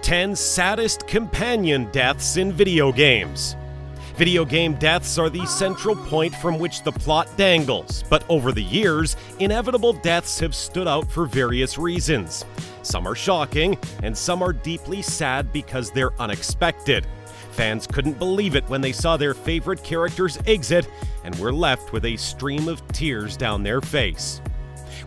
10 Saddest Companion Deaths in Video Games. Video game deaths are the central point from which the plot dangles, but over the years, inevitable deaths have stood out for various reasons. Some are shocking, and some are deeply sad because they're unexpected. Fans couldn't believe it when they saw their favorite characters exit, and were left with a stream of tears down their face.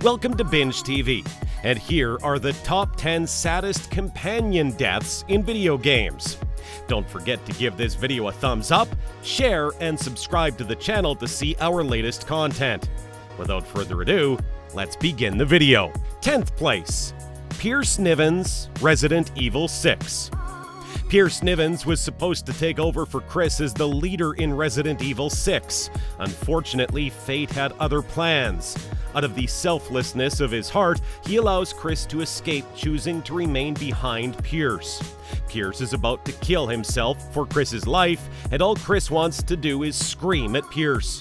Welcome to BingeTv, and here are the top 10 saddest companion deaths in video games. Don't forget to give this video a thumbs up, share, and subscribe to the channel to see our latest content. Without further ado, let's begin the video. 10th place, Pierce Nivens, Resident Evil 6. Pierce Nivens was supposed to take over for Chris as the leader in Resident Evil 6. Unfortunately, fate had other plans. Out of the selflessness of his heart, he allows Chris to escape, choosing to remain behind Pierce. Pierce is about to kill himself for Chris's life, and all Chris wants to do is scream at Pierce.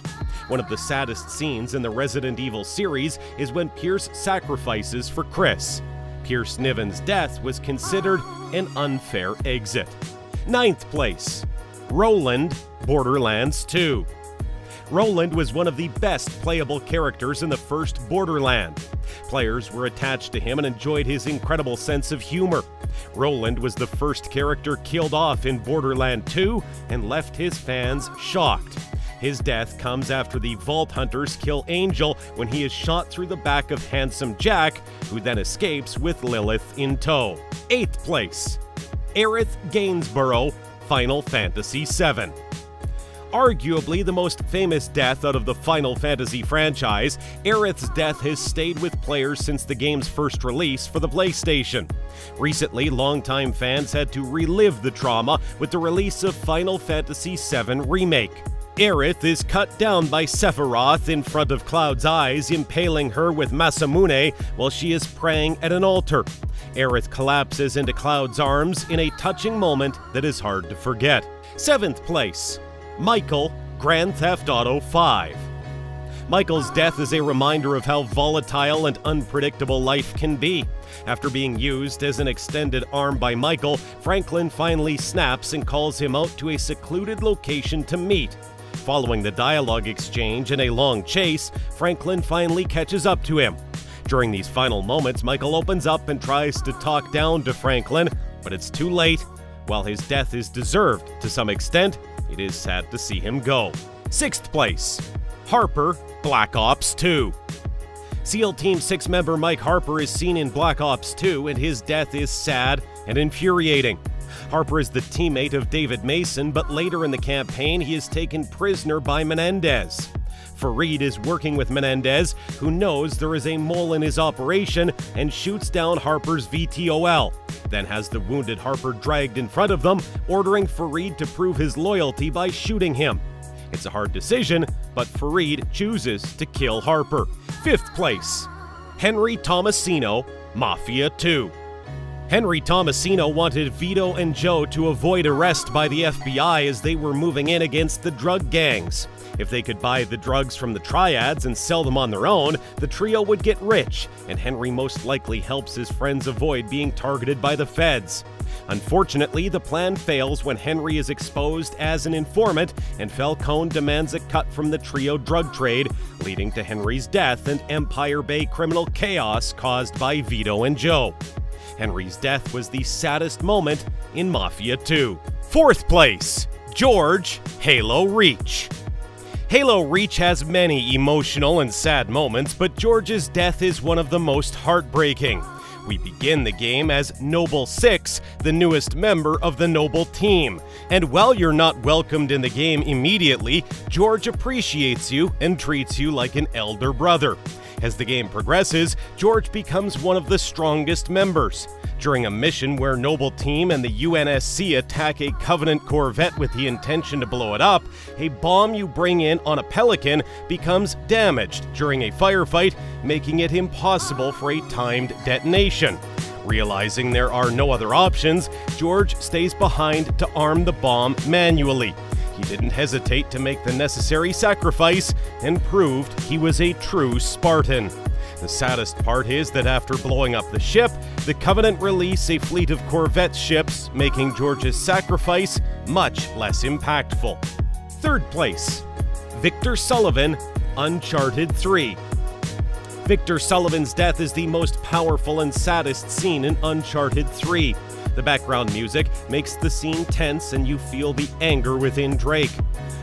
One of the saddest scenes in the Resident Evil series is when Pierce sacrifices for Chris. Pierce Nivens' death was considered an unfair exit. 9th place, Roland, Borderlands 2. Roland was one of the best playable characters in the first Borderlands. Players were attached to him and enjoyed his incredible sense of humor. Roland was the first character killed off in Borderlands 2 and left his fans shocked. His death comes after the Vault Hunters kill Angel when he is shot through the back of Handsome Jack, who then escapes with Lilith in tow. 8th place, Aerith Gainsborough, Final Fantasy VII. Arguably the most famous death out of the Final Fantasy franchise, Aerith's death has stayed with players since the game's first release for the PlayStation. Recently, longtime fans had to relive the trauma with the release of Final Fantasy VII Remake. Aerith is cut down by Sephiroth in front of Cloud's eyes, impaling her with Masamune while she is praying at an altar. Aerith collapses into Cloud's arms in a touching moment that is hard to forget. 7th place, Michael, Grand Theft Auto 5. Michael's death is a reminder of how volatile and unpredictable life can be. After being used as an extended arm by Michael, Franklin finally snaps and calls him out to a secluded location to meet. Following the dialogue exchange and a long chase, Franklin finally catches up to him. During these final moments, Michael opens up and tries to talk down to Franklin, but it's too late. While his death is deserved to some extent, it is sad to see him go. 6th place, Harper, Black Ops 2. SEAL Team 6 member Mike Harper is seen in Black Ops 2, and his death is sad and infuriating. Harper is the teammate of David Mason, but later in the campaign he is taken prisoner by Menendez. Farid is working with Menendez, who knows there is a mole in his operation and shoots down Harper's VTOL, then has the wounded Harper dragged in front of them, ordering Farid to prove his loyalty by shooting him. It's a hard decision, but Farid chooses to kill Harper. 5th place, Henry Thomasino, Mafia 2. Henry Thomasino wanted Vito and Joe to avoid arrest by the FBI as they were moving in against the drug gangs. If they could buy the drugs from the triads and sell them on their own, the trio would get rich, and Henry most likely helps his friends avoid being targeted by the feds. Unfortunately, the plan fails when Henry is exposed as an informant, and Falcone demands a cut from the trio drug trade, leading to Henry's death and Empire Bay criminal chaos caused by Vito and Joe. Henry's death was the saddest moment in Mafia 2. 4th place, George, Halo Reach. Halo Reach has many emotional and sad moments, but George's death is one of the most heartbreaking. We begin the game as Noble 6, the newest member of the Noble team. And while you're not welcomed in the game immediately, George appreciates you and treats you like an elder brother. As the game progresses, George becomes one of the strongest members. During a mission where Noble Team and the UNSC attack a Covenant Corvette with the intention to blow it up, a bomb you bring in on a Pelican becomes damaged during a firefight, making it impossible for a timed detonation. Realizing there are no other options, George stays behind to arm the bomb manually. He didn't hesitate to make the necessary sacrifice and proved he was a true Spartan. The saddest part is that after blowing up the ship, the Covenant release a fleet of Corvette ships, making George's sacrifice much less impactful. Third place, Victor Sullivan, Uncharted 3. Victor Sullivan's death is the most powerful and saddest scene in Uncharted 3. The background music makes the scene tense and you feel the anger within Drake.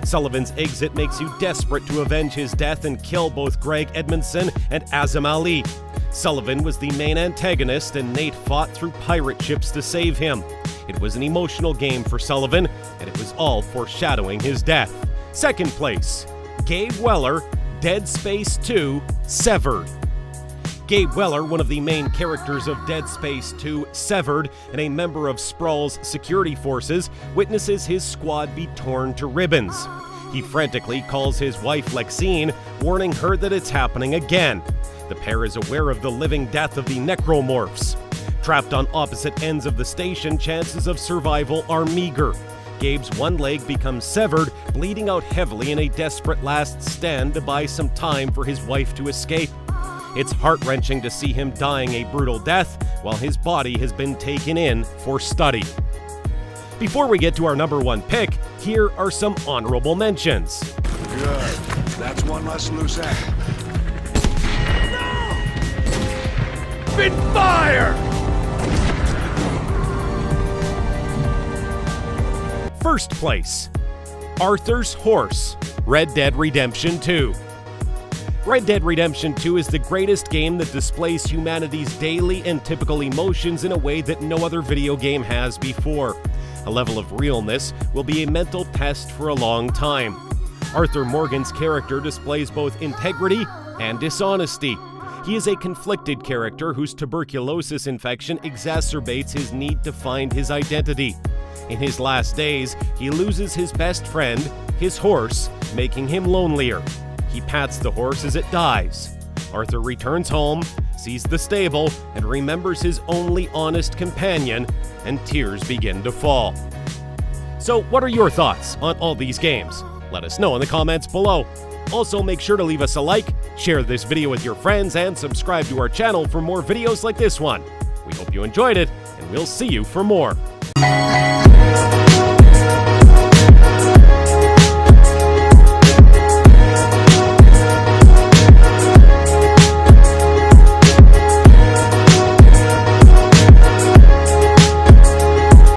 Sullivan's exit makes you desperate to avenge his death and kill both Greg Edmondson and Azam Ali. Sullivan was the main antagonist and Nate fought through pirate ships to save him. It was an emotional game for Sullivan, and it was all foreshadowing his death. Second place, Gabe Weller, Dead Space 2, Severed. Gabe Weller, one of the main characters of Dead Space 2, Severed, and a member of Sprawl's security forces, witnesses his squad be torn to ribbons. He frantically calls his wife Lexine, warning her that it's happening again. The pair is aware of the living death of the necromorphs. Trapped on opposite ends of the station, chances of survival are meager. Gabe's one leg becomes severed, bleeding out heavily in a desperate last stand to buy some time for his wife to escape. It's heart-wrenching to see him dying a brutal death while his body has been taken in for study. Before we get to our number one pick, here are some honorable mentions. Good. That's one less loose end. No! Been fire! First place, Arthur's Horse, Red Dead Redemption 2. Red Dead Redemption 2 is the greatest game that displays humanity's daily and typical emotions in a way that no other video game has before. A level of realness will be a mental test for a long time. Arthur Morgan's character displays both integrity and dishonesty. He is a conflicted character whose tuberculosis infection exacerbates his need to find his identity. In his last days, he loses his best friend, his horse, making him lonelier. He pats the horse as it dies. Arthur returns home, sees the stable, and remembers his only honest companion, and tears begin to fall. So, what are your thoughts on all these games? Let us know in the comments below. Also, make sure to leave us a like, share this video with your friends, and subscribe to our channel for more videos like this one. We hope you enjoyed it, and we'll see you for more.